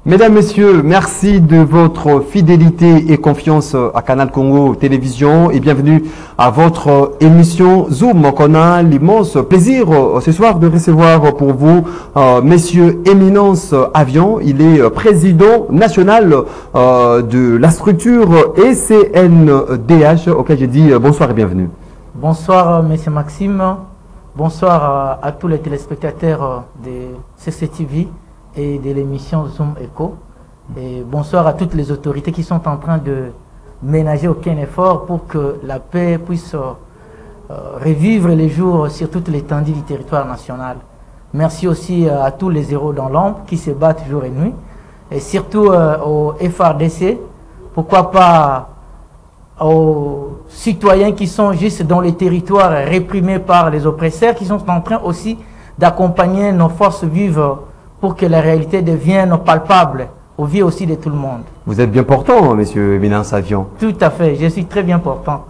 Mesdames, Messieurs, merci de votre fidélité et confiance à Canal Congo Télévision et bienvenue à votre émission Zoom qu'on a l'immense plaisir ce soir de recevoir pour vous Monsieur Éminence Avion. Il est président national de la structure ECNDH auquel j'ai dit bonsoir et bienvenue. Bonsoir Monsieur Maxime, bonsoir à tous les téléspectateurs de CCTV et de l'émission Zoom Echo. Et bonsoir à toutes les autorités qui sont en train de ménager aucun effort pour que la paix puisse revivre les jours sur toute l'étendue du territoire national. Merci aussi à tous les héros dans l'ombre qui se battent jour et nuit. Et surtout au FRDC, pourquoi pas aux citoyens qui sont juste dans les territoires réprimés par les oppresseurs, qui sont en train aussi d'accompagner nos forces vives pour que la réalité devienne palpable aux vies aussi de tout le monde. Vous êtes bien portant, Monsieur Éminence Avion. Tout à fait, je suis très bien portant.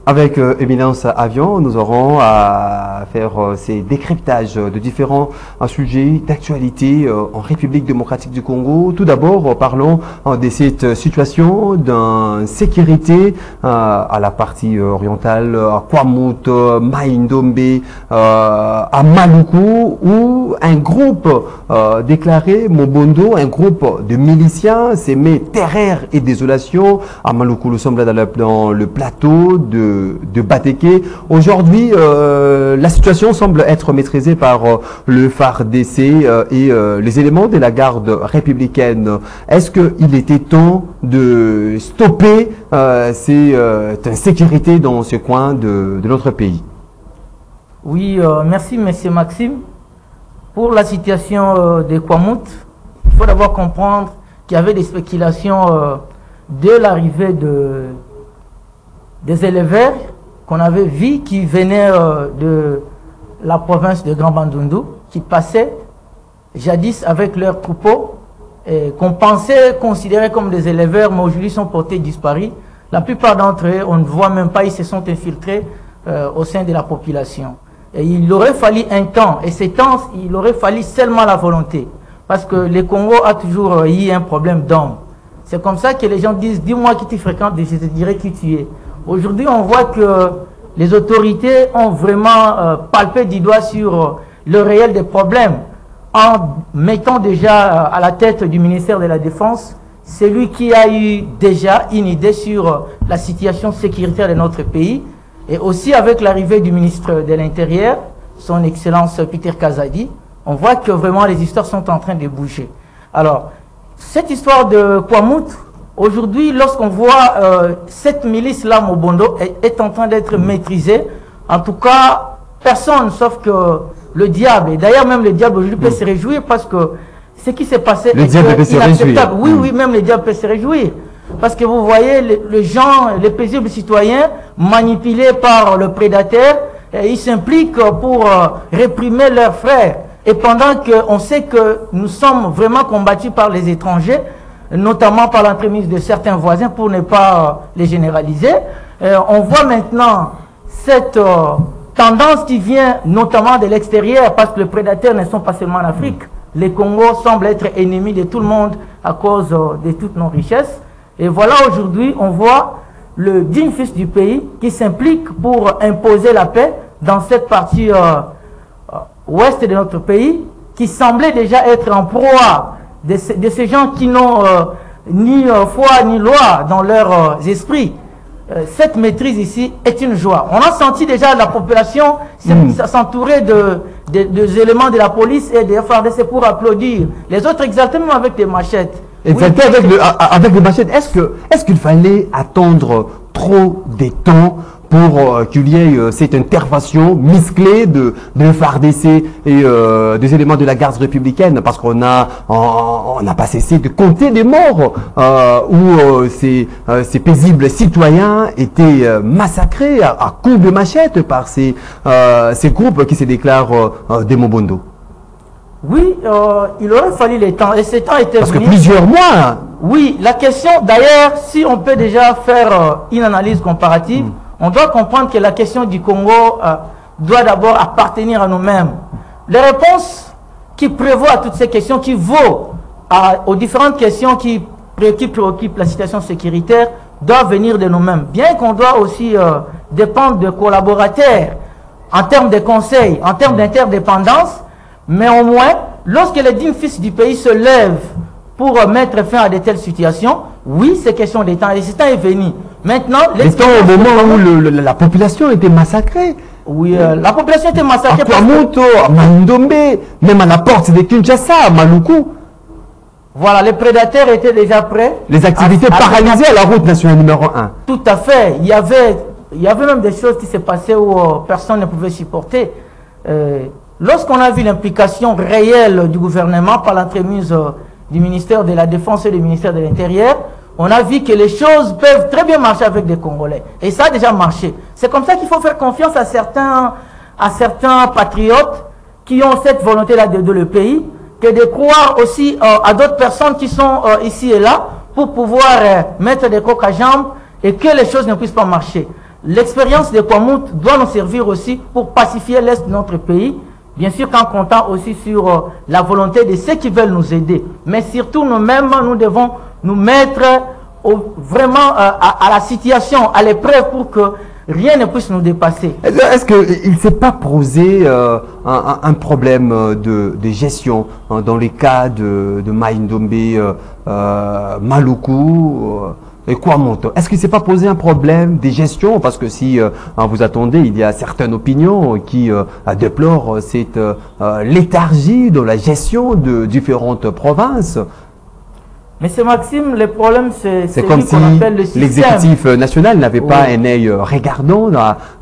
Avec Éminence Avion, nous aurons à faire ces décryptages de différents sujets d'actualité en République démocratique du Congo. Tout d'abord, parlons de cette situation d'insécurité à la partie orientale, à Kwamut, Maïndombe, à Maluku, où un groupe déclaré Mobondo, un groupe de miliciens, s'est mis terreur et désolation. À Maluku, nous sommes là dans le plateau de Bateke. Aujourd'hui, la situation semble être maîtrisée par le FARDC et les éléments de la garde républicaine. Est-ce qu'il était temps de stopper cette insécurité dans ce coin de notre pays? Oui, merci Monsieur Maxime. Pour la situation de Kwamut, il faut d'abord comprendre qu'il y avait des spéculations de l'arrivée des éleveurs qu'on avait vus qui venaient de la province de Grand Bandundu, qui passaient jadis avec leurs troupeaux, et qu'on pensait considérer comme des éleveurs, mais aujourd'hui sont portés disparus. La plupart d'entre eux, on ne voit même pas, ils se sont infiltrés au sein de la population. Et il aurait fallu un temps, et ces temps, il aurait fallu seulement la volonté. Parce que le Congo a toujours eu un problème d'hommes. C'est comme ça que les gens disent, dis-moi qui tu fréquentes, je te dirai qui tu es. Aujourd'hui, on voit que les autorités ont vraiment palpé du doigt sur le réel des problèmes en mettant déjà à la tête du ministère de la Défense celui qui a eu déjà une idée sur la situation sécuritaire de notre pays et aussi avec l'arrivée du ministre de l'Intérieur, son Excellence Peter Kazadi, on voit que vraiment les histoires sont en train de bouger. Alors, cette histoire de Kwamut, aujourd'hui, lorsqu'on voit cette milice-là, Mobondo, est en train d'être maîtrisée, en tout cas, personne, sauf que le diable, et d'ailleurs même le diable aujourd'hui peut se réjouir parce que ce qui s'est passé est inacceptable. Oui, oui, même le diable peut se réjouir. Parce que vous voyez les gens, les paisibles citoyens, manipulés par le prédateur, ils s'impliquent pour réprimer leurs frères. Et pendant qu'on sait que nous sommes vraiment combattus par les étrangers, notamment par l'entremise de certains voisins pour ne pas les généraliser, on voit maintenant cette tendance qui vient notamment de l'extérieur parce que les prédateurs ne sont pas seulement en Afrique. Les Congos semblent être ennemis de tout le monde à cause de toutes nos richesses. Et voilà, aujourd'hui, on voit le digne fils du pays qui s'implique pour imposer la paix dans cette partie ouest de notre pays, qui semblait déjà être en proie de ces gens qui n'ont ni foi ni loi dans leurs esprits. Cette maîtrise ici est une joie. On a senti déjà la population s'entourer des éléments de la police et des FARDC pour applaudir. Les autres exaltés même avec des machettes. Exaltés avec des machettes. Est-ce qu'il fallait attendre trop de temps pour qu'il y ait cette intervention musclée de FARDC et des éléments de la garde républicaine, parce qu'on n'a pas cessé de compter des morts où ces paisibles citoyens étaient massacrés à coups de machette par ces groupes qui se déclarent des Mobondo. Oui, il aurait fallu les temps, et ces temps étaient parce que plusieurs mois. Oui, la question d'ailleurs, si on peut déjà faire une analyse comparative, on doit comprendre que la question du Congo doit d'abord appartenir à nous-mêmes. Les réponses qui prévoient à toutes ces questions, qui vaut aux différentes questions qui préoccupent la situation sécuritaire doivent venir de nous-mêmes. Bien qu'on doit aussi dépendre de collaborateurs en termes de conseils, en termes d'interdépendance, mais au moins, lorsque les dignes fils du pays se lèvent pour mettre fin à de telles situations, oui, c'est question de temps. Et ce temps est venu. Maintenant, au moment où la population était massacrée. Oui, la population était massacrée. À Kwamoto, à Mandombe, même à la porte de Kinshasa, à Maluku. Voilà, les prédateurs étaient déjà prêts. Les activités paralysées à la route nationale numéro 1. Tout à fait. Il y avait même des choses qui se passaient où personne ne pouvait supporter. Lorsqu'on a vu l'implication réelle du gouvernement par l'entremise du ministère de la Défense et du ministère de l'Intérieur, on a vu que les choses peuvent très bien marcher avec des Congolais. Et ça a déjà marché. C'est comme ça qu'il faut faire confiance à certains patriotes qui ont cette volonté-là d'aider le pays, que de croire aussi à d'autres personnes qui sont ici et là pour pouvoir mettre des coques à jambes et que les choses ne puissent pas marcher. L'expérience de Kwamout doit nous servir aussi pour pacifier l'Est de notre pays, bien sûr qu'en comptant aussi sur la volonté de ceux qui veulent nous aider. Mais surtout nous-mêmes, nous devons nous mettre vraiment à la situation, à l'épreuve pour que rien ne puisse nous dépasser. Est-ce qu'il ne s'est pas posé un problème de gestion dans les cas de Maïndombe, Maluku et Kwamoto? Est-ce qu'il ne s'est pas posé un problème de gestion? Parce que si vous attendez, il y a certaines opinions qui déplorent cette léthargie dans la gestion de différentes provinces. Mais c'est Maxime, le problème c'est comme si l'exécutif national n'avait pas un œil regardant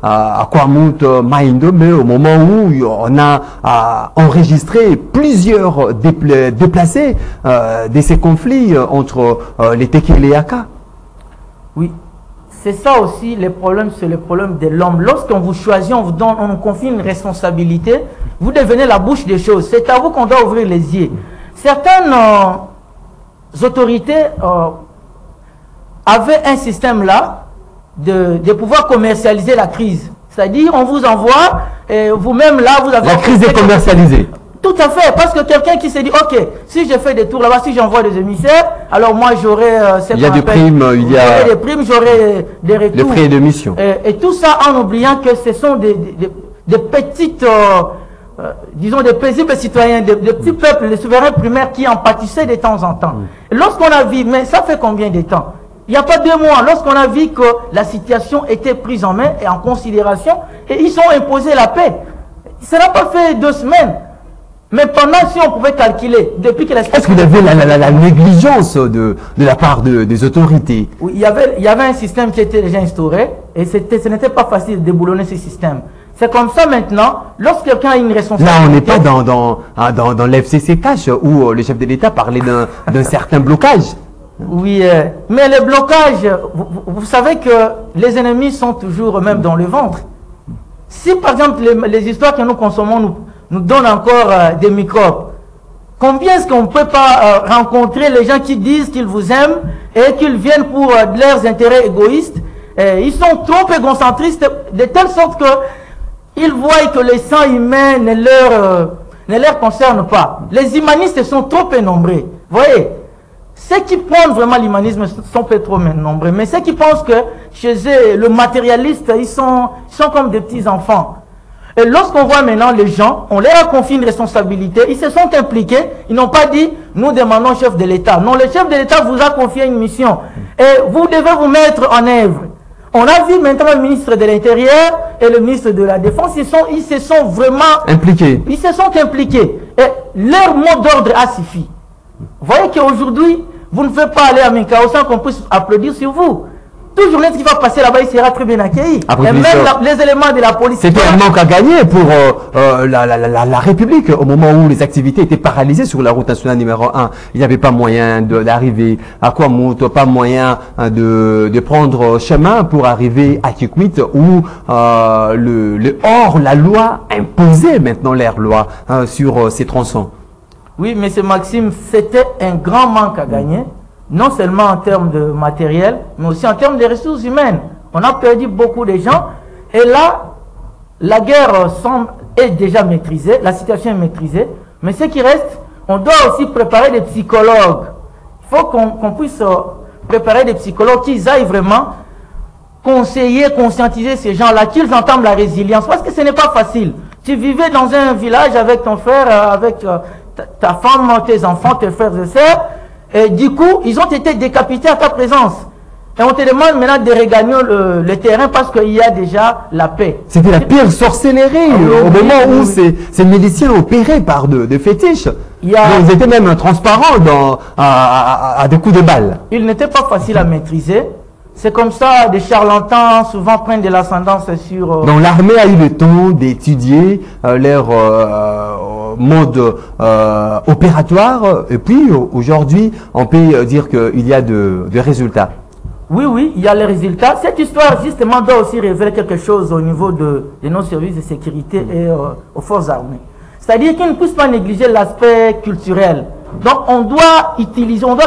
à Kwamout, Maïndombe au moment où on a enregistré plusieurs déplacés de ces conflits entre les Teke et les Yaka. Oui, c'est ça aussi le problème, c'est le problème de l'homme. Lorsqu'on vous choisit, on nous confie une responsabilité, vous devenez la bouche des choses. C'est à vous qu'on doit ouvrir les yeux. Certaines autorités avaient un système là de pouvoir commercialiser la crise. C'est-à-dire, on vous envoie, et vous-même là, vous avez... La crise est commercialisée. Tout à fait, parce que quelqu'un qui s'est dit, ok, si je fais des tours là-bas, si j'envoie des émissaires, alors moi j'aurai... il y a des primes, il y a... des primes, j'aurai des retours. Les frais de mission. Et tout ça en oubliant que ce sont des petites... disons des paisibles citoyens, des petits peuples, les souverains primaires qui en pâtissaient de temps en temps. Lorsqu'on a vu, mais ça fait combien de temps? Il n'y a pas 2 mois, lorsqu'on a vu que la situation était prise en main et en considération, et ils ont imposé la paix. Ça n'a pas fait 2 semaines. Mais pendant, si on pouvait calculer, depuis que la situation... Est-ce qu'il y avait la négligence de la part des autorités? Oui, il y avait un système qui était déjà instauré, et ce n'était pas facile de déboulonner ce système. C'est comme ça maintenant, lorsque quelqu'un a une responsabilité... Là, on n'est pas dans l'FCC-Cash où le chef de l'État parlait d'un certain blocage. Oui, mais les blocages, vous savez que les ennemis sont toujours eux-mêmes dans le ventre. Si par exemple les histoires que nous consommons nous donnent encore des microbes, combien est-ce qu'on ne peut pas rencontrer les gens qui disent qu'ils vous aiment et qu'ils viennent pour leurs intérêts égoïstes? Ils sont trop égocentristes de telle sorte que ils voient que les sangs humains ne leur concernent pas. Les humanistes sont trop peu nombreux. Vous voyez, ceux qui prennent vraiment l'humanisme sont peu trop nombreux. Mais ceux qui pensent que chez eux, le matérialiste, ils sont comme des petits enfants. Et lorsqu'on voit maintenant les gens, on leur a confié une responsabilité, ils se sont impliqués, ils n'ont pas dit, nous demandons au chef de l'État. Non, le chef de l'État vous a confié une mission. Et vous devez vous mettre en œuvre. On a vu maintenant le ministre de l'Intérieur et le ministre de la Défense, ils se sont vraiment impliqués. Ils se sont impliqués. Et leur mot d'ordre a suffi. Vous voyez qu'aujourd'hui, vous ne pouvez pas aller à Minkao sans qu'on puisse applaudir sur vous. Tout journaliste qui va passer là-bas, il sera très bien accueilli. Et même les éléments de la police. C'était un manque à gagner pour la République. Au moment où les activités étaient paralysées sur la route nationale numéro 1, il n'y avait pas moyen d'arriver à Kwamout, pas moyen de prendre chemin pour arriver à Kikwit où la loi imposait maintenant l'air loi sur ces tronçons. Oui, mais Maxime, c'était un grand manque à gagner. Non seulement en termes de matériel, mais aussi en termes de ressources humaines. On a perdu beaucoup de gens. Et là, la guerre est déjà maîtrisée, la situation est maîtrisée. Mais ce qui reste, on doit aussi préparer des psychologues. Il faut qu'on puisse préparer des psychologues qui aillent vraiment conseiller, conscientiser ces gens-là, qu'ils entament la résilience. Parce que ce n'est pas facile. Tu vivais dans un village avec ton frère, avec ta femme, tes enfants, tes frères et sœurs, et du coup, ils ont été décapités à ta présence. Et on te demande maintenant de regagner le terrain parce qu'il y a déjà la paix. C'était la pire sorcellerie au moment où ces miliciens opéraient par de fétiches. Ils étaient même transparents à des coups de balle. Il n'était pas facile à maîtriser. C'est comme ça, des charlatans souvent prennent de l'ascendance sur... Donc l'armée a eu le temps d'étudier leur mode opératoire. Et puis aujourd'hui, on peut dire qu'il y a des résultats. Oui, il y a les résultats. Cette histoire, justement, doit aussi révéler quelque chose au niveau de nos services de sécurité et aux forces armées. C'est-à-dire qu'ils ne puissent pas négliger l'aspect culturel. Donc, on doit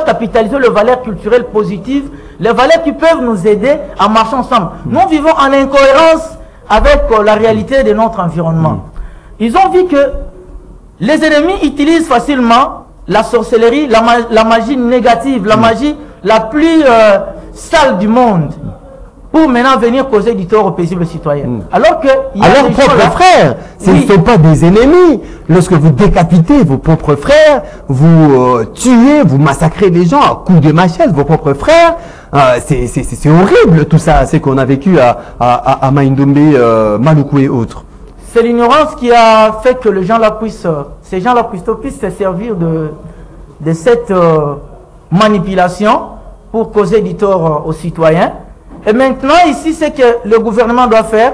capitaliser les valeurs culturelles positives, les valeurs qui peuvent nous aider à marcher ensemble. Nous vivons en incohérence avec la réalité de notre environnement. Ils ont vu que les ennemis utilisent facilement la sorcellerie, la magie négative, la magie la plus sale du monde, pour maintenant venir causer du tort aux paisibles citoyens. Alors que... Alors, propres frères, ce ne sont pas des ennemis. Lorsque vous décapitez vos propres frères, vous tuez, vous massacrez les gens à coups de machette, vos propres frères, c'est horrible tout ça, c'est qu'on a vécu à Maïndombe, Maluku et autres. C'est l'ignorance qui a fait que ces gens-là puissent se servir de cette manipulation pour causer du tort aux citoyens. Et maintenant, ici, ce que le gouvernement doit faire,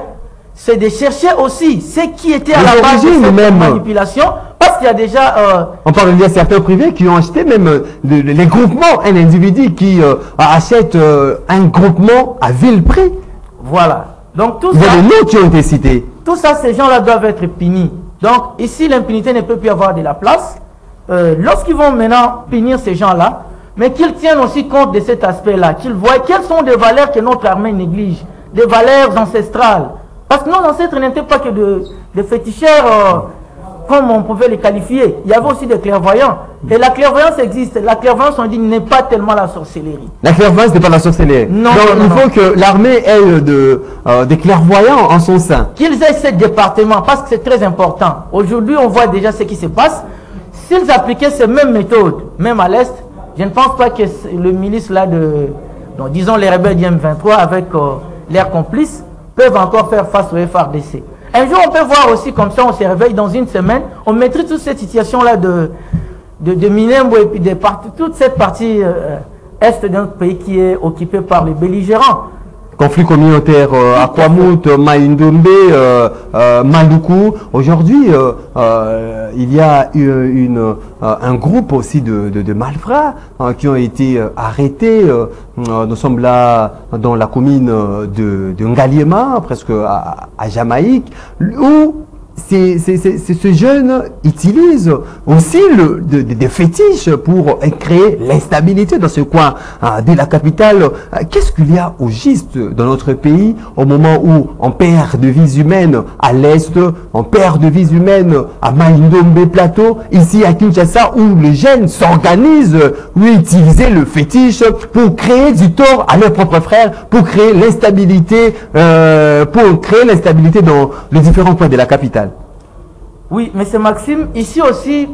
c'est de chercher aussi ce qui était à la base de cette manipulation. Parce qu'il y a déjà... On parle de certains privés qui ont acheté même les groupements, un individu qui achète un groupement à vil prix. Voilà. Donc tout ça... Il y a des noms qui ont été cités. Tout ça, ces gens-là doivent être punis. Donc ici, l'impunité ne peut plus avoir de la place. Lorsqu'ils vont maintenant punir ces gens-là, mais qu'ils tiennent aussi compte de cet aspect-là, qu'ils voient quelles sont des valeurs que notre armée néglige, des valeurs ancestrales. Parce que nos ancêtres n'étaient pas que de féticheurs, comme on pouvait les qualifier. Il y avait aussi des clairvoyants. Et la clairvoyance existe. La clairvoyance, on dit, n'est pas tellement la sorcellerie. La clairvoyance n'est pas la sorcellerie. Non, donc il faut que l'armée ait des clairvoyants en son sein. Qu'ils aient ce département, parce que c'est très important. Aujourd'hui, on voit déjà ce qui se passe. S'ils appliquaient ces mêmes méthodes, même à l'Est, je ne pense pas que le milice là disons les rebelles du M23 avec leurs complices peuvent encore faire face au FARDC. Un jour on peut voir aussi comme ça, on se réveille dans une semaine, on maîtrise toute cette situation là de Minembwe et puis toute cette partie est de notre pays qui est occupée par les belligérants. Conflit communautaire à Kwamut, Maïndombe, Maluku. Aujourd'hui, il y a un groupe aussi de malfrats qui ont été arrêtés. Nous sommes là dans la commune de Ngaliema, presque à Jamaïque, où ces jeunes utilisent aussi des fétiches pour créer l'instabilité dans ce coin de la capitale. Qu'est-ce qu'il y a au juste dans notre pays au moment où on perd de vies humaines à l'Est, on perd de vies humaines à Maïndombe Plateau, ici à Kinshasa, où les jeunes s'organisent pour utiliser le fétiche pour créer du tort à leurs propres frères, pour créer l'instabilité dans les différents coins de la capitale. Oui, mais c'est Maxime, ici aussi,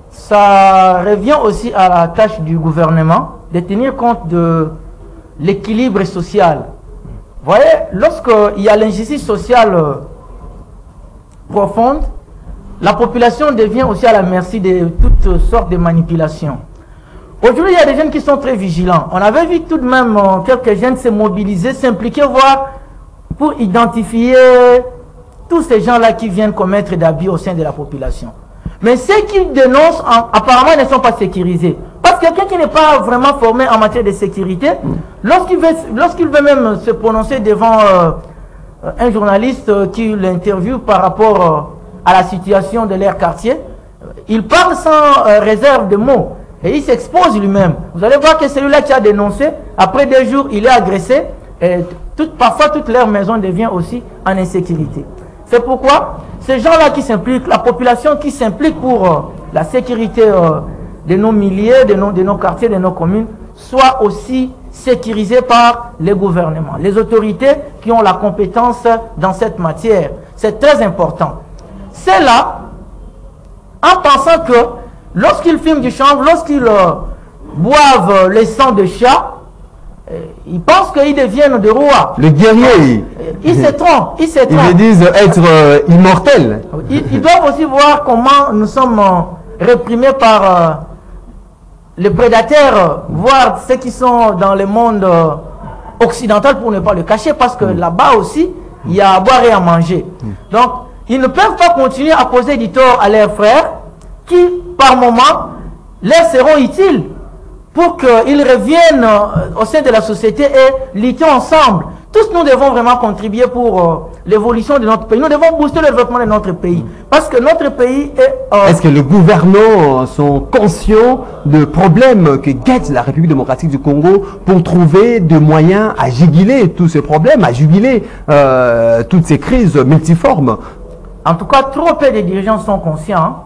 ça revient aussi à la tâche du gouvernement de tenir compte de l'équilibre social. Vous voyez, lorsqu'il y a l'injustice sociale profonde, la population devient aussi à la merci de toutes sortes de manipulations. Aujourd'hui, il y a des jeunes qui sont très vigilants. On avait vu tout de même quelques jeunes se mobiliser, s'impliquer, voire pour identifier tous ces gens-là qui viennent commettre des abus au sein de la population. Mais ceux qui dénoncent, apparemment, ne sont pas sécurisés. Parce que quelqu'un qui n'est pas vraiment formé en matière de sécurité, lorsqu'il veut même se prononcer devant un journaliste qui l'interviewe par rapport à la situation de leur quartier, il parle sans réserve de mots. Et il s'expose lui-même. Vous allez voir que celui-là qui a dénoncé, après 2 jours, il est agressé. Et parfois, toute leur maison devient aussi en insécurité. C'est pourquoi ces gens-là qui s'impliquent, la population qui s'implique pour la sécurité de nos milliers, de nos quartiers, de nos communes, soit aussi sécurisée par les gouvernements, les autorités qui ont la compétence dans cette matière. C'est très important. C'est là, en pensant que lorsqu'ils fument du chanvre, lorsqu'ils boivent les sangs de chat, ils pensent qu'ils deviennent des rois. Le guerrier, ils se trompent. Ils me disent être immortels. Ils doivent aussi voir comment nous sommes réprimés par les prédateurs, voire ceux qui sont dans le monde occidental, pour ne pas le cacher, parce que là-bas aussi, il y a à boire et à manger. Donc, ils ne peuvent pas continuer à causer du tort à leurs frères, qui, par moment, leur seront utiles pour qu'ils reviennent au sein de la société et lutter ensemble. Tous nous devons vraiment contribuer pour l'évolution de notre pays. Nous devons booster le développement de notre pays. Parce que notre pays est... Est-ce que les gouvernants sont conscients de problèmes que guette la République démocratique du Congo pour trouver des moyens à juguler tous ces problèmes, à juguler toutes ces crises multiformes? En tout cas, trop peu de dirigeants sont conscients.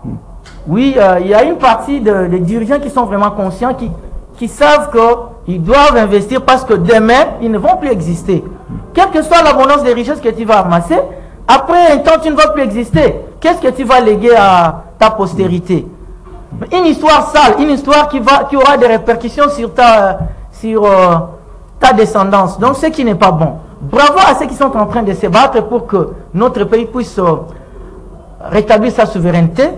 Oui, il y a une partie des dirigeants qui sont vraiment conscients, qui savent qu'ils doivent investir parce que demain, ils ne vont plus exister. Quelle que soit l'abondance des richesses que tu vas amasser, après un temps, tu ne vas plus exister. Qu'est-ce que tu vas léguer à ta postérité? Une histoire sale, une histoire qui aura des répercussions sur ta descendance. Donc, ce qui n'est pas bon. Bravo à ceux qui sont en train de se battre pour que notre pays puisse rétablir sa souveraineté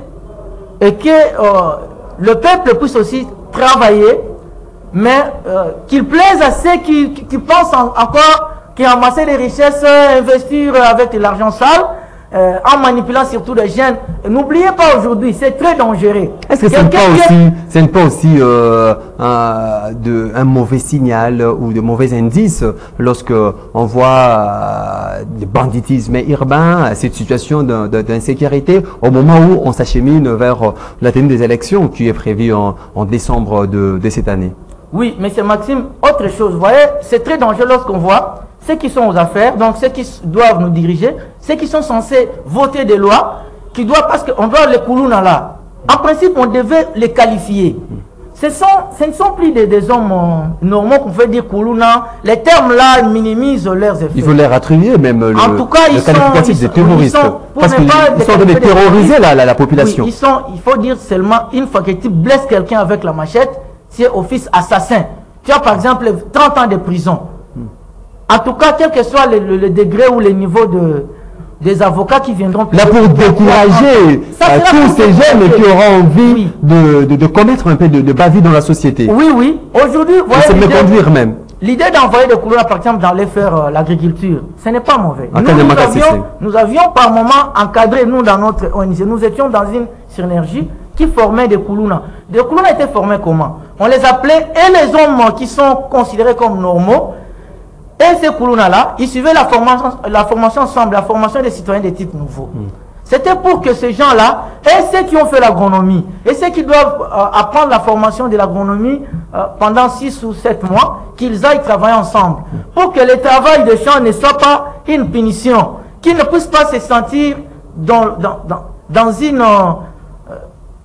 et que le peuple puisse aussi travailler, mais qu'il plaise à ceux qui pensent encore qui amasser des richesses, investir avec de l'argent sale, en manipulant surtout les jeunes. N'oubliez pas aujourd'hui, c'est très dangereux. Est-ce que ce n'est pas aussi un mauvais signal ou de mauvais indices lorsque on voit le banditisme urbain, cette situation d'insécurité au moment où on s'achemine vers la tenue des élections qui est prévue en décembre de cette année? Oui, mais c'est Maxime, autre chose. Vous voyez, c'est très dangereux lorsqu'on voit ceux qui sont aux affaires, donc ceux qui doivent nous diriger, ceux qui sont censés voter des lois, qui doivent, parce qu'on doit les Koulouna là. En principe, on devait les qualifier. Ce ne sont plus des hommes normaux qu'on peut dire Koulouna. Les termes là minimisent leurs effets. Il faut les attribuer même en tout cas, le qualificatif de terroristes. Parce qu'ils sont en train de terroriser la population. Oui, il faut dire seulement, une fois que tu blesses quelqu'un avec la machette, tu es office assassin. Tu as par exemple 30 ans de prison. En tout cas, quel que soit le degré ou le niveau des avocats qui viendront... Là, pour décourager tous ces jeunes qui auront envie de commettre un peu de bavure dans la société. Oui, oui. Aujourd'hui, vous voyez... C'est me conduire même. L'idée d'envoyer des couleurs, par exemple, dans les faire l'agriculture, ce n'est pas mauvais. Nous avions par moment encadré, nous, dans notre ONG, nous étions dans une synergie qui formait des Koulouna. Des Koulouna étaient formés comment? On les appelait, et les hommes qui sont considérés comme normaux, et ces Koulouna-là, ils suivaient la formation ensemble, la formation des citoyens de type nouveau. C'était pour que ces gens-là, et ceux qui ont fait l'agronomie, et ceux qui doivent apprendre la formation de l'agronomie pendant 6 ou 7 mois, qu'ils aillent travailler ensemble. Pour que le travail de champ ne soit pas une punition, qu'ils ne puissent pas se sentir dans une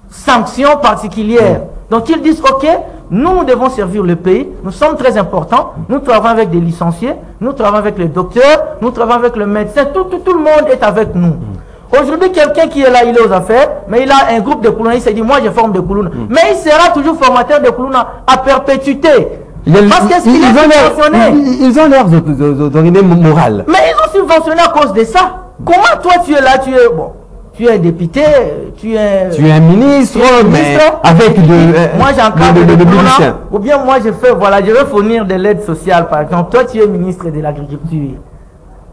sanction particulière. Donc ils disent, ok, nous devons servir le pays, nous sommes très importants, nous travaillons avec des licenciés, nous travaillons avec les docteurs, nous travaillons avec le médecin, tout le monde est avec nous. Aujourd'hui, quelqu'un qui est là, il est aux affaires, mais il a un groupe de Koulouna, il s'est dit, moi je forme des Koulouna. Mais il sera toujours formateur de Koulouna à perpétuité. Parce ils ont l'air d'origine morale. Mais ils ont subventionné à cause de ça. Comment toi tu es là, tu es député, tu es un ministre, mais avec moi j'encadre de Koulouna, ou bien moi je vais fournir de l'aide sociale par exemple. Toi tu es ministre de l'agriculture.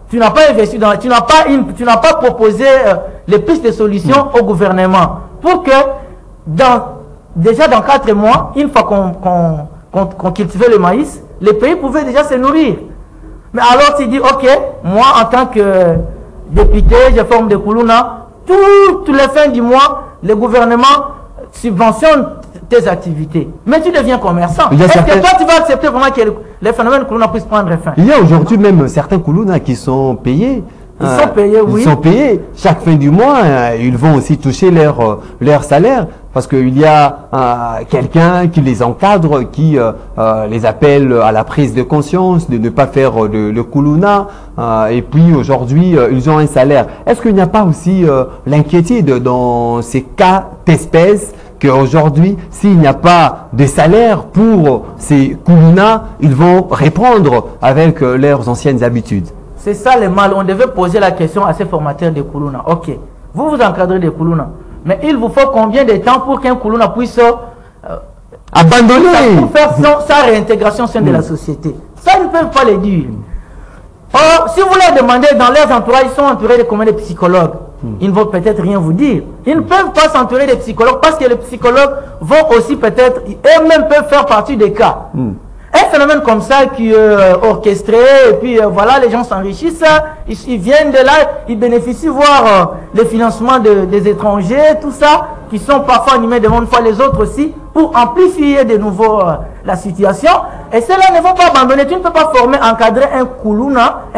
Tu n'as pas investi tu n'as pas proposé les pistes de solutions au gouvernement pour que déjà dans 4 mois, une fois qu'on cultivait le maïs, les pays pouvaient déjà se nourrir. Mais alors tu dis ok, moi en tant que député, je forme des Koulouna. Toutes les fins du mois, le gouvernement subventionne tes activités. Mais tu deviens commerçant. Est-ce que toi, tu vas accepter vraiment que les phénomènes Koulouna puissent prendre fin? Il y a aujourd'hui même certains Koulouna qui sont payés. Ils sont payés, oui. Ils sont payés. Chaque fin du mois, ils vont aussi toucher leur salaire. Parce qu'il y a quelqu'un qui les encadre, qui les appelle à la prise de conscience, de ne pas faire le kuluna, et puis aujourd'hui, ils ont un salaire. Est-ce qu'il n'y a pas aussi l'inquiétude dans ces cas d'espèce qu'aujourd'hui, s'il n'y a pas de salaire pour ces kuluna, ils vont répondre avec leurs anciennes habitudes? C'est ça le mal. On devait poser la question à ces formateurs de kuluna. Ok, vous vous encadrez des kuluna, mais il vous faut combien de temps pour qu'un kuluna puisse abandonner, pour faire sa réintégration au sein de la société? Ça, ils ne peuvent pas le dire. Or, si vous leur demandez, dans leurs entourages, ils sont entourés de combien de psychologues? Ils ne vont peut-être rien vous dire. Ils ne peuvent pas s'entourer des psychologues parce que les psychologues vont aussi peut-être, eux-mêmes peuvent faire partie des cas. Un phénomène comme ça qui est orchestré, et puis voilà, les gens s'enrichissent, ils viennent de là, ils bénéficient, voir les financements des étrangers, tout ça, qui sont parfois animés devant une fois les autres aussi, pour amplifier de nouveau la situation. Et ceux-là ne vont pas abandonner. Tu ne peux pas encadrer un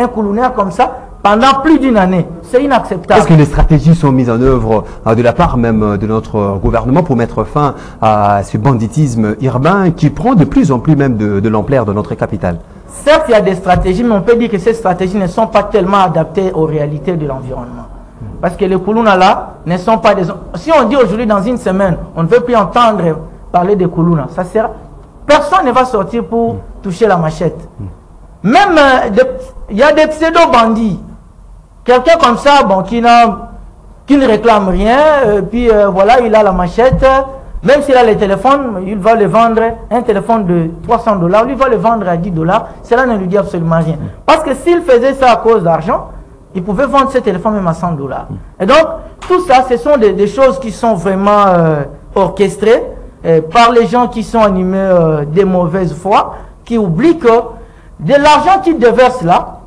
koulounaire comme ça pendant plus d'une année. C'est inacceptable. Est-ce que les stratégies sont mises en œuvre de la part même de notre gouvernement pour mettre fin à ce banditisme urbain qui prend de plus en plus même de l'ampleur de notre capitale? Certes, il y a des stratégies, mais on peut dire que ces stratégies ne sont pas tellement adaptées aux réalités de l'environnement. Parce que les koulouna là ne sont pas des... Si on dit aujourd'hui, dans une semaine, on ne veut plus entendre parler des koulouna, ça sert... Personne ne va sortir pour toucher la machette. Même, il y a des pseudo-bandits. Quelqu'un comme ça, bon, qui ne réclame rien, puis voilà, il a la machette, même s'il a le téléphone, il va le vendre, un téléphone de $300, lui va le vendre à $10, cela ne lui dit absolument rien. Parce que s'il faisait ça à cause d'argent, il pouvait vendre ce téléphone même à $100. Et donc, tout ça, ce sont des choses qui sont vraiment orchestrées par les gens qui sont animés de mauvaise foi, qui oublient que de l'argent qu'ils déversent là,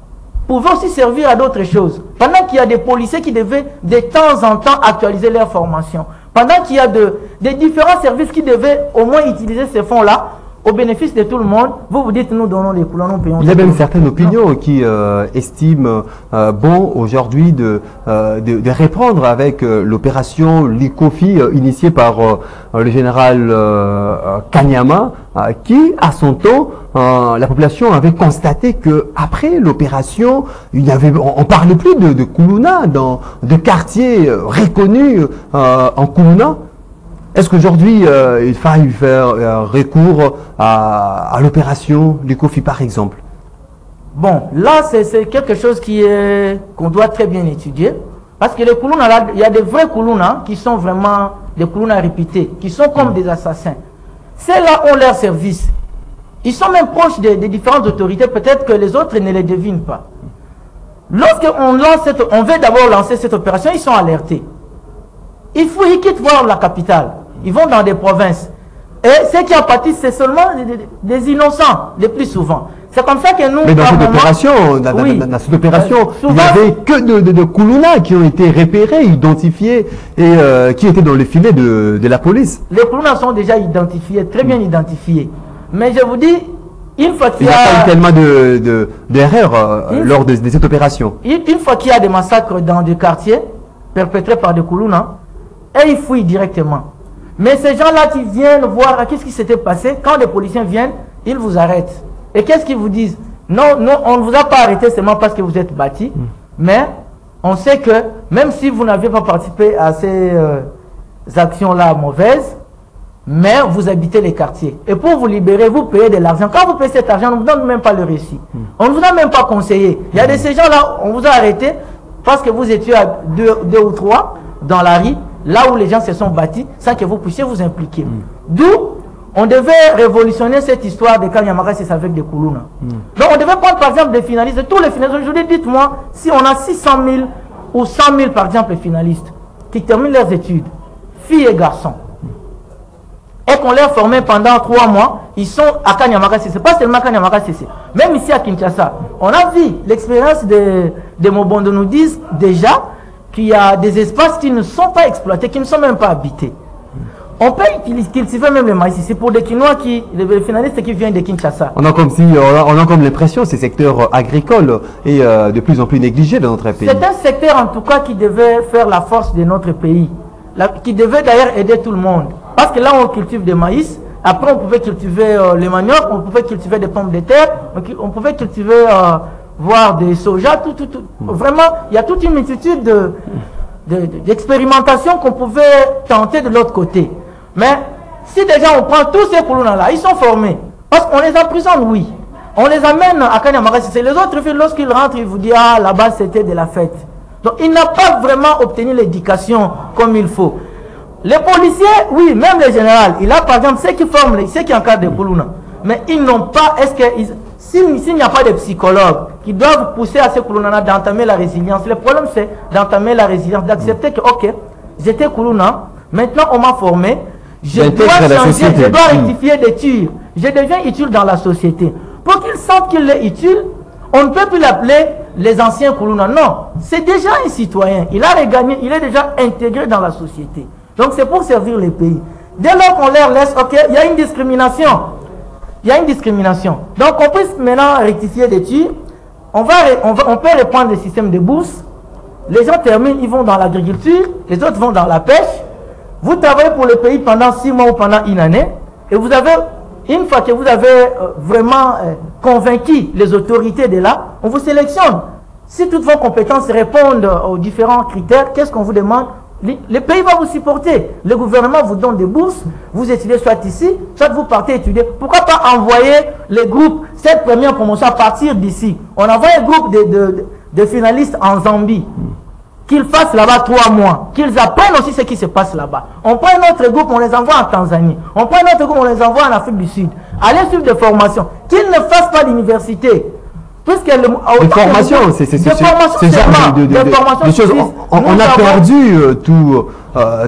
pouvait aussi servir à d'autres choses. Pendant qu'il y a des policiers qui devaient de temps en temps actualiser leur formation, pendant qu'il y a des différents services qui devaient au moins utiliser ces fonds-là au bénéfice de tout le monde, vous dites nous donnons les couleurs, nous payons. Il y a même certaines opinions qui estiment bon aujourd'hui de répondre avec l'opération Likofi initiée par le général Kanyama, qui à son temps la population avait constaté que après l'opération, on parlait plus de Koulouna dans de quartiers reconnus en Koulouna. Est-ce qu'aujourd'hui, il faille faire recours à l'opération Likofi, par exemple? Bon, là, c'est quelque chose qu'on doit très bien étudier. Parce que les koulouna, là, il y a des vrais koulouna qui sont vraiment des koulouna réputés, qui sont comme des assassins. Ceux-là ont leur service. Ils sont même proches des différentes autorités, peut-être que les autres ne les devinent pas. Lorsqu'on veut d'abord lancer cette opération, ils sont alertés. Ils quittent voir la capitale. Ils vont dans des provinces. Et ceux qui en pâtissent, c'est seulement des innocents, les plus souvent. C'est comme ça que nous... Mais dans cette opération, dans cette opération, il n'y avait que de koulouna qui ont été repérés, identifiés et qui étaient dans le filet de la police. Les koulouna sont déjà identifiés, très bien identifiés. Mais je vous dis, une fois qu'il y a... Il n'y a pas eu tellement d'erreurs lors de cette opération. Une fois qu'il y a des massacres dans des quartiers perpétrés par des koulouna, et ils fouillent directement. Mais ces gens-là qui viennent voir qu'est-ce qui s'était passé, quand les policiers viennent, ils vous arrêtent. Et qu'est-ce qu'ils vous disent? Non, non, on ne vous a pas arrêté seulement parce que vous êtes bâti, mais on sait que même si vous n'avez pas participé à ces actions-là mauvaises, mais vous habitez les quartiers. Et pour vous libérer, vous payez de l'argent. Quand vous payez cet argent, on ne vous donne même pas le récit. On ne vous a même pas conseillé. Il y a de ces gens-là, on vous a arrêté parce que vous étiez à deux ou trois dans la rue, là où les gens se sont bâtis, sans que vous puissiez vous impliquer. D'où on devait révolutionner cette histoire de Kanyamaka avec des koulouna. Donc on devait prendre par exemple des finalistes, tous les finalistes. Aujourd'hui, dites-moi, si on a 600 000 ou 100 000 par exemple finalistes qui terminent leurs études, filles et garçons, et qu'on les a formés pendant 3 mois, ils sont à Kanyamaka CC. Pas seulement Kanyamaka CC, même ici à Kinshasa. On a vu l'expérience de Mobondo nous disent déjà qu'il y a des espaces qui ne sont pas exploités, qui ne sont même pas habités. On peut cultiver même le maïs ici pour des Quinois les finalistes qui viennent de Kinshasa. On a comme l'impression que ces secteurs agricoles est de plus en plus négligé dans notre pays. C'est un secteur en tout cas qui devait faire la force de notre pays. qui devait d'ailleurs aider tout le monde. Parce que là, on cultive des maïs, après on pouvait cultiver les maniocs, on pouvait cultiver des pommes de terre, on pouvait cultiver, voire des soja, tout. Vraiment, il y a toute une multitude d'expérimentations qu'on pouvait tenter de l'autre côté. Mais si déjà on prend tous ces Koulouna-là, ils sont formés. Parce qu'on les emprisonne, oui. On les amène à Kanyamara. C'est les autres filles, lorsqu'ils rentrent, ils vous disent, ah, là-bas, c'était de la fête. Donc, il n'a pas vraiment obtenu l'éducation comme il faut. Les policiers, oui, même les généraux, il a par exemple ceux qui forment, ceux qui encadrent des Koulouna. Mais ils n'ont pas, s'il n'y a pas de psychologues qui doivent pousser à ces Koulouna d'entamer la résilience, le problème c'est d'entamer la résilience, d'accepter que, ok, j'étais Koulouna, maintenant on m'a formé, je dois changer, je dois rectifier des tirs, je deviens utile dans la société. Pour qu'il sente qu'il est utile, on ne peut plus l'appeler les anciens Koulouna. Non, c'est déjà un citoyen. Il a regagné, il est déjà intégré dans la société. Donc c'est pour servir les pays. Dès lors qu'on leur laisse, ok, il y a une discrimination. Il y a une discrimination. Donc on peut maintenant rectifier des tirs. On peut reprendre le système de bourse. Les gens terminent, ils vont dans l'agriculture, les autres vont dans la pêche. Vous travaillez pour le pays pendant 6 mois ou pendant une année. Et vous avez... Une fois que vous avez vraiment convaincu les autorités de là, on vous sélectionne. Si toutes vos compétences répondent aux différents critères, qu'est-ce qu'on vous demande? Le pays va vous supporter. Le gouvernement vous donne des bourses, vous étudiez soit ici, soit vous partez étudier. Pourquoi pas envoyer les groupes, cette première promotion à partir d'ici? On envoie un groupe de finalistes en Zambie. Qu'ils fassent là-bas 3 mois, qu'ils apprennent aussi ce qui se passe là-bas. On prend un autre groupe, on les envoie en Tanzanie. On prend un autre groupe, on les envoie en Afrique du Sud. Allez suivre des formations. Qu'ils ne fassent pas d'université. Puisque les formations, c'est ce genre de choses. On a perdu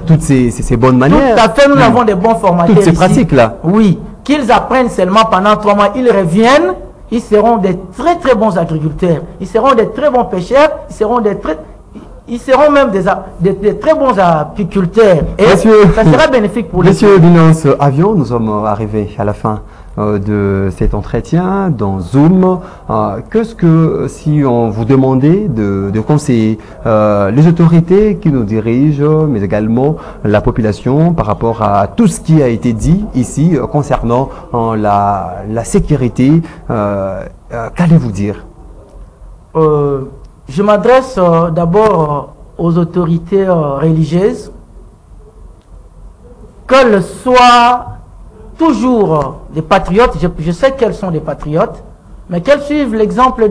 toutes ces bonnes manières. Tout à fait, nous avons des bons formateurs. Toutes ces pratiques-là. Oui. Qu'ils apprennent seulement pendant 3 mois, ils reviennent. Ils seront des très très bons agriculteurs. Ils seront des très bons pêcheurs. Ils seront même des très bons apiculteurs. Et ça sera bénéfique pour les Monsieur Binance Avion, nous sommes arrivés à la fin de cet entretien dans Zoom. Qu'est-ce que si on vous demandait de conseiller les autorités qui nous dirigent, mais également la population par rapport à tout ce qui a été dit ici concernant la sécurité, qu'allez-vous dire? Je m'adresse d'abord aux autorités religieuses, qu'elles soient toujours des patriotes. Je sais qu'elles sont des patriotes, mais qu'elles suivent l'exemple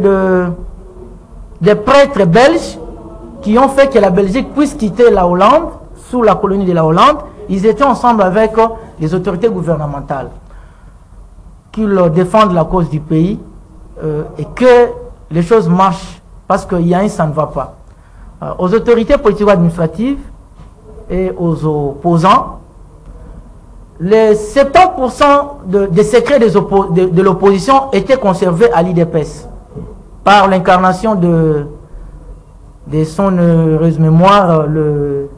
des prêtres belges qui ont fait que la Belgique puisse quitter la Hollande, sous la colonie de la Hollande. Ils étaient ensemble avec les autorités gouvernementales, qu'ils défendent la cause du pays et que les choses marchent. Parce qu'il y a un ça ne va pas. Aux autorités politico-administratives et aux opposants, les 70% des secrets de l'opposition étaient conservés à l'IDPS par l'incarnation de son heureuse mémoire, le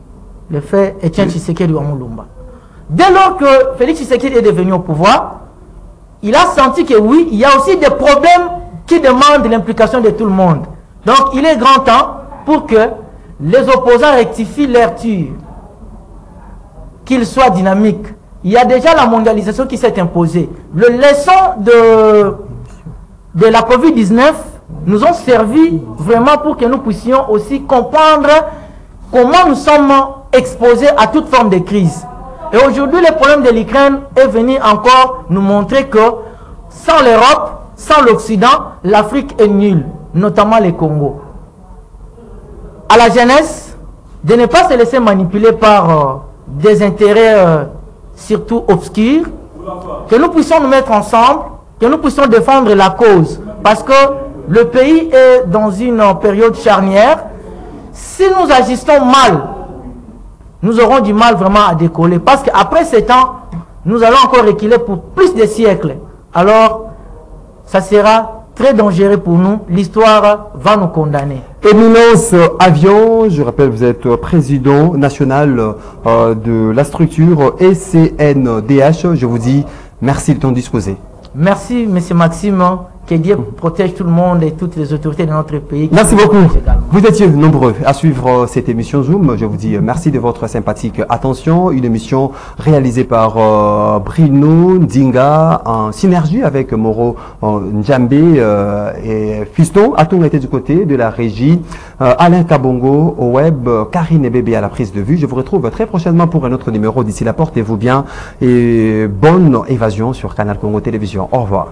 fait Etienne Tshisekedi Lumumba. Dès lors que Félix Tshisekedi est devenu au pouvoir, il a senti que oui, il y a aussi des problèmes qui demandent l'implication de tout le monde. Donc, il est grand temps pour que les opposants rectifient leur tir, qu'ils soient dynamiques. Il y a déjà la mondialisation qui s'est imposée. Les leçons de la Covid-19 nous ont servi vraiment pour que nous puissions aussi comprendre comment nous sommes exposés à toute forme de crise. Et aujourd'hui, le problème de l'Ukraine est venu encore nous montrer que sans l'Europe, sans l'Occident, l'Afrique est nulle, notamment les Congo. À la jeunesse, de ne pas se laisser manipuler par des intérêts surtout obscurs, que nous puissions nous mettre ensemble, que nous puissions défendre la cause. Parce que le pays est dans une période charnière. Si nous agissons mal, nous aurons du mal vraiment à décoller. Parce qu'après ces temps, nous allons encore reculer pour plus de siècles. Alors, ça sera très dangereux pour nous. L'histoire va nous condamner. Éminence Avion, je rappelle, vous êtes président national de la structure ECNDH. Je vous dis merci de ton disposer. Merci, M. Maxime, Que Dieu protège tout le monde et toutes les autorités de notre pays. Merci beaucoup. Vous étiez nombreux à suivre cette émission Zoom. Je vous dis merci de votre sympathique attention. Une émission réalisée par Bruno Ndinga en synergie avec Moro Njambé et Fiston. Aton était du côté de la régie. Alain Kabongo au web. Karine et Bébé à la prise de vue. Je vous retrouve très prochainement pour un autre numéro. D'ici là, portez-vous bien et bonne évasion sur Canal Congo Télévision. Au revoir.